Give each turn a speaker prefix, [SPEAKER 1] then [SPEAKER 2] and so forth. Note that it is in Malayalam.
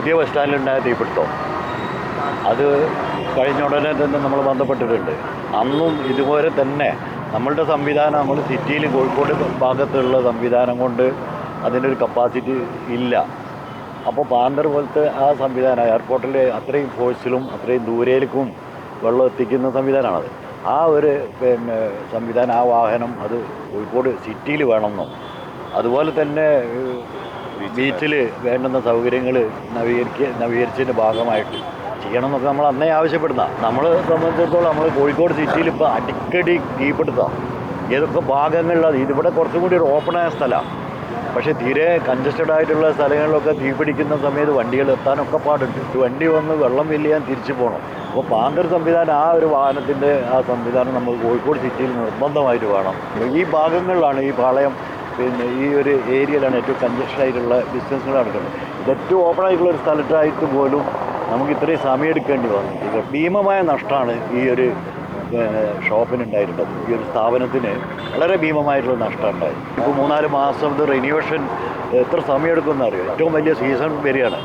[SPEAKER 1] പുതിയ ബസ് സ്റ്റാൻഡിലുണ്ടായ തീപിടുത്തം അത് കഴിഞ്ഞ ഉടനെ തന്നെ നമ്മൾ ബന്ധപ്പെട്ടിട്ടുണ്ട്. അന്നും ഇതുപോലെ തന്നെ നമ്മളുടെ സംവിധാനം, നമ്മൾ സിറ്റിയിൽ കോഴിക്കോട് ഭാഗത്തുള്ള സംവിധാനം കൊണ്ട് അതിൻ്റെ ഒരു കപ്പാസിറ്റി ഇല്ല. അപ്പോൾ പാന്തർ പോലത്തെ ആ സംവിധാനം എയർപോർട്ടിൽ അത്രയും ഫോഴ്സിലും അത്രയും ദൂരേക്കും വെള്ളം എത്തിക്കുന്ന സംവിധാനമാണത്. ആ ഒരു സംവിധാനം, ആ വാഹനം അത് കോഴിക്കോട് സിറ്റിയിൽ വേണമെന്നും അതുപോലെ തന്നെ ബീച്ചിൽ വേണ്ടുന്ന സൗകര്യങ്ങൾ നവീകരിച്ചതിൻ്റെ ഭാഗമായിട്ട് ചെയ്യണമെന്നൊക്കെ നമ്മൾ അന്നേ ആവശ്യപ്പെടുന്ന. നമ്മളെ സംബന്ധിച്ചിടത്തോളം നമ്മൾ കോഴിക്കോട് സിറ്റിയിൽ ഇപ്പോൾ അടിക്കടി തീപിടുത്തം ഏതൊക്കെ ഭാഗങ്ങളിലാണ്. ഇതിവിടെ കുറച്ചും കൂടി ഒരു ഓപ്പണായ സ്ഥലമാണ്. പക്ഷേ തീരെ കൺജസ്റ്റഡ് ആയിട്ടുള്ള സ്ഥലങ്ങളിലൊക്കെ തീപിടിക്കുന്ന സമയത്ത് വണ്ടികൾ എത്താനൊക്കെ പാടുണ്ട്. വണ്ടി വന്ന് വെള്ളം വലിയാൻ തിരിച്ചു പോകണം. അപ്പോൾ പാന്തർ സംവിധാനം, ആ ഒരു വാഹനത്തിൻ്റെ ആ സംവിധാനം നമ്മൾ കോഴിക്കോട് സിറ്റിയിൽ നിർബന്ധമായിട്ട് വേണം. ഈ ഭാഗങ്ങളിലാണ്, ഈ പാളയം ഈ ഒരു ഏരിയയിലാണ് ഏറ്റവും കൺജസ്റ്റഡ് ആയിട്ടുള്ള ബിസിനസ്സുകൾ നടക്കുന്നത്. ഇത് ഏറ്റവും ഓപ്പൺ ആയിട്ടുള്ള ഒരു സ്ഥലത്തായിട്ട് പോലും നമുക്ക് ഇത്രയും സമയം എടുക്കേണ്ടി വന്നു. ഭീമമായ നഷ്ടമാണ് ഈ ഒരു ഷോപ്പിനുണ്ടായിട്ടുള്ളത്. ഈ ഒരു സ്ഥാപനത്തിന് വളരെ ഭീമമായിട്ടുള്ള നഷ്ടം ഉണ്ടായി. ഇപ്പോൾ 3-4 മാസം ഇത് റിന്യൂവേഷൻ എത്ര സമയം എടുക്കുമെന്ന് അറിയാം. ഏറ്റവും വലിയ സീസൺ വരികയാണ്.